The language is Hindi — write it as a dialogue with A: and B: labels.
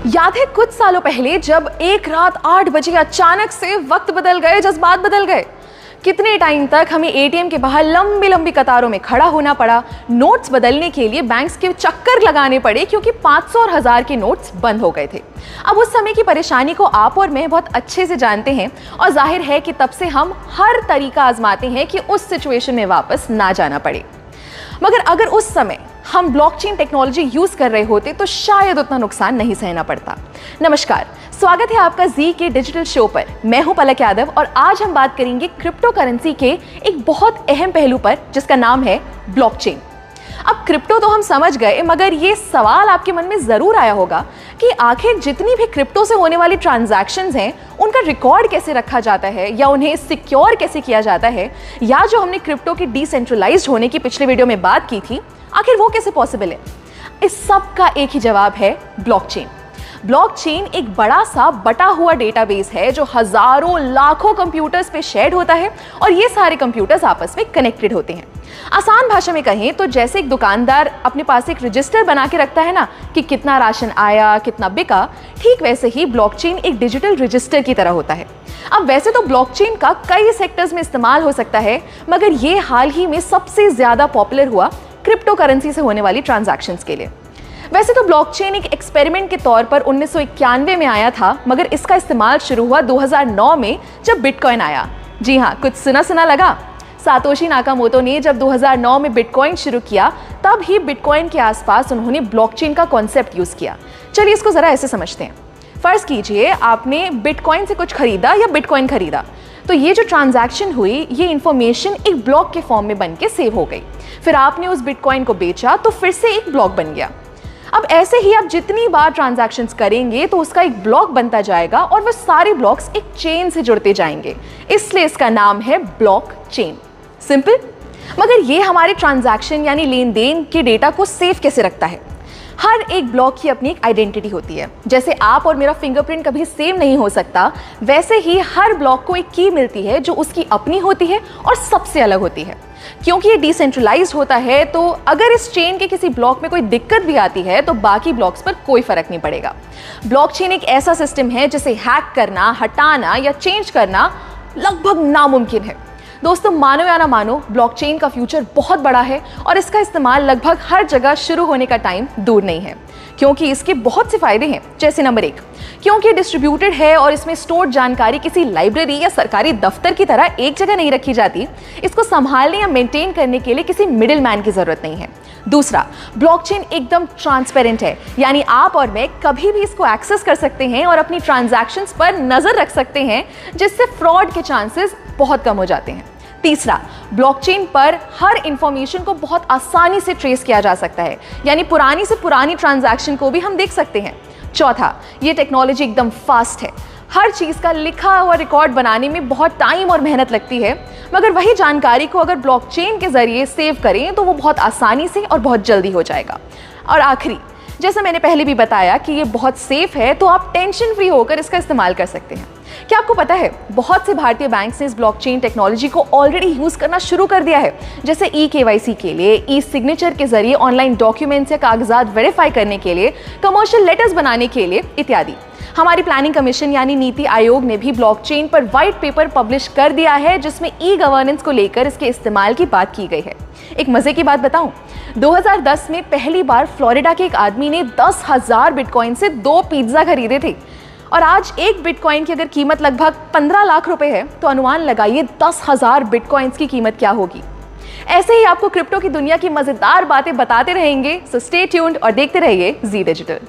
A: याद है कुछ सालों पहले जब एक रात 8 बजे अचानक से वक्त बदल गए, जज्बात बदल गए। कितने टाइम तक हमें एटीएम के बाहर लंबी लंबी कतारों में खड़ा होना पड़ा, नोट्स बदलने के लिए बैंक्स के चक्कर लगाने पड़े क्योंकि 500 और 1000 के नोट्स बंद हो गए थे। अब उस समय की परेशानी को आप और मैं बहुत अच्छे से जानते हैं और जाहिर है कि तब से हम हर तरीका आजमाते हैं कि उस सिचुएशन में वापस ना जाना पड़े। मगर अगर उस समय हम ब्लॉकचेन टेक्नोलॉजी यूज कर रहे होते तो शायद उतना नुकसान नहीं सहना पड़ता। नमस्कार, स्वागत है आपका जी के डिजिटल शो पर। मैं हूं पलक यादव और आज हम बात करेंगे क्रिप्टो करेंसी के एक बहुत अहम पहलू पर जिसका नाम है ब्लॉकचेन। अब क्रिप्टो तो हम समझ गए, मगर ये सवाल आपके मन में जरूर आया होगा कि आखिर जितनी भी क्रिप्टो से होने वाली ट्रांजैक्शंस हैं उनका रिकॉर्ड कैसे रखा जाता है या उन्हें सिक्योर कैसे किया जाता है, या जो हमने क्रिप्टो के डिसेंट्रलाइज्ड होने की पिछले वीडियो में बात की थी, आखिर वो कैसे पॉसिबल है। इस सब का एक ही जवाब है ब्लॉकचेन। ब्लॉकचेन एक बड़ा सा बटा हुआ डेटाबेस है जो हजारों लाखों कंप्यूटर्स पे शेयर्ड होता है और ये सारे कंप्यूटर्स आपस में कनेक्टेड होते हैं। आसान भाषा में कहें तो जैसे एक दुकानदार अपने पास एक रजिस्टर बना के रखता है ना कि कितना राशन आया, कितना बिका, ठीक वैसे ही ब्लॉकचेन एक डिजिटल रजिस्टर की तरह होता है। अब वैसे तो ब्लॉकचेन का कई सेक्टर्स में इस्तेमाल हो सकता है, मगर ये हाल ही में सबसे ज्यादा पॉपुलर हुआ क्रिप्टो करेंसी से होने वाली ट्रांजैक्शंस के लिए। वैसे तो ब्लॉकचेन एक एक्सपेरिमेंट के तौर पर 1991 में आया था, मगर इसका इस्तेमाल शुरू हुआ 2009 में जब बिटकॉइन आया। जी हाँ, कुछ सुना सुना लगा। सातोशी नाकामोटो ने जब 2009 में बिटकॉइन शुरू किया, तब ही बिटकॉइन के आसपास उन्होंने ब्लॉकचेन का कॉन्सेप्ट यूज किया। चलिए इसको जरा ऐसे समझते हैं। फर्ज कीजिए आपने बिटकॉइन से कुछ खरीदा या बिटकॉइन खरीदा, तो ये जो ट्रांजैक्शन हुई, ये इंफॉर्मेशन एक ब्लॉक के फॉर्म में बन के सेव हो गई। फिर आपने उस बिटकॉइन को बेचा तो फिर से एक ब्लॉक बन गया। अब ऐसे ही आप जितनी बार ट्रांजैक्शंस करेंगे तो उसका एक ब्लॉक बनता जाएगा और वो सारे ब्लॉक्स एक चेन से जुड़ते जाएंगे, इसलिए इसका नाम है ब्लॉकचेन। सिंपल। मगर ये हमारे ट्रांजैक्शन यानी लेन देन के डेटा को सेव कैसे रखता है? हर एक ब्लॉक की अपनी एक आइडेंटिटी होती है। जैसे आप और मेरा फिंगरप्रिंट कभी सेम नहीं हो सकता, वैसे ही हर ब्लॉक को एक की मिलती है जो उसकी अपनी होती है और सबसे अलग होती है। क्योंकि ये डिसेंट्रलाइज्ड होता है, तो अगर इस चेन के किसी ब्लॉक में कोई दिक्कत भी आती है तो बाकी ब्लॉक्स पर कोई फर्क नहीं पड़ेगा। ब्लॉकचेन एक ऐसा सिस्टम है जिसे हैक करना, हटाना या चेंज करना लगभग नामुमकिन है। दोस्तों, मानो या ना मानो, ब्लॉकचेन का फ्यूचर बहुत बड़ा है और इसका इस्तेमाल लगभग हर जगह शुरू होने का टाइम दूर नहीं है, क्योंकि इसके बहुत से फायदे हैं। जैसे नंबर 1, क्योंकि डिस्ट्रीब्यूटेड है और इसमें स्टोर्ड जानकारी किसी लाइब्रेरी या सरकारी दफ्तर की तरह एक जगह नहीं रखी जाती। इसको संभालने या मेंटेन करने के लिए किसी मिडिल मैन की जरूरत नहीं है। दूसरा, ब्लॉकचेन एकदम ट्रांसपेरेंट है, यानी आप और मैं कभी भी इसको एक्सेस कर सकते हैं और अपनी ट्रांजैक्शंस पर नजर रख सकते हैं, जिससे फ्रॉड के चांसेस बहुत कम हो जाते हैं। तीसरा, ब्लॉकचेन पर हर इंफॉर्मेशन को बहुत आसानी से ट्रेस किया जा सकता है, यानी पुरानी से पुरानी ट्रांजैक्शन को भी हम देख सकते हैं। चौथा, ये टेक्नोलॉजी एकदम फास्ट है। हर चीज का लिखा हुआ रिकॉर्ड बनाने में बहुत टाइम और मेहनत लगती है, मगर वही जानकारी को अगर ब्लॉकचेन के जरिए सेव करें तो वो बहुत आसानी से और बहुत जल्दी हो जाएगा। और आखिरी, जैसा मैंने पहले भी बताया कि ये बहुत सेफ है, तो आप टेंशन फ्री होकर इसका इस्तेमाल कर सकते हैं। क्या आपको पता है, बहुत से भारतीय बैंक्स ने इस ब्लॉकचेन टेक्नोलॉजी को ऑलरेडी यूज करना शुरू कर दिया है, जैसे ई-केवाईसी के लिए, ई सिग्नेचर के जरिए ऑनलाइन डॉक्यूमेंट्स या कागजात वेरीफाई करने के लिए, कमर्शियल लेटर्स बनाने के लिए इत्यादि। हमारी प्लानिंग कमीशन यानी नीति आयोग ने भी ब्लॉकचेन पर व्हाइट पेपर पब्लिश कर दिया है, जिसमें ई गवर्नेंस को लेकर इसके इस्तेमाल की बात की गई है। एक मजे की बात बताऊं, 2010 में पहली बार फ्लोरिडा के एक आदमी ने 10,000 बिटकॉइन से 2 पिज्जा खरीदे थे, और आज एक बिटकॉइन की अगर कीमत लगभग 15 लाख रुपए है, तो अनुमान लगाइए 10,000 बिटकॉइंस की कीमत क्या होगी। ऐसे ही आपको क्रिप्टो की दुनिया की मजेदार बातें बताते रहेंगे, सो स्टे ट्यून्ड और देखते रहिए जी डिजिटल।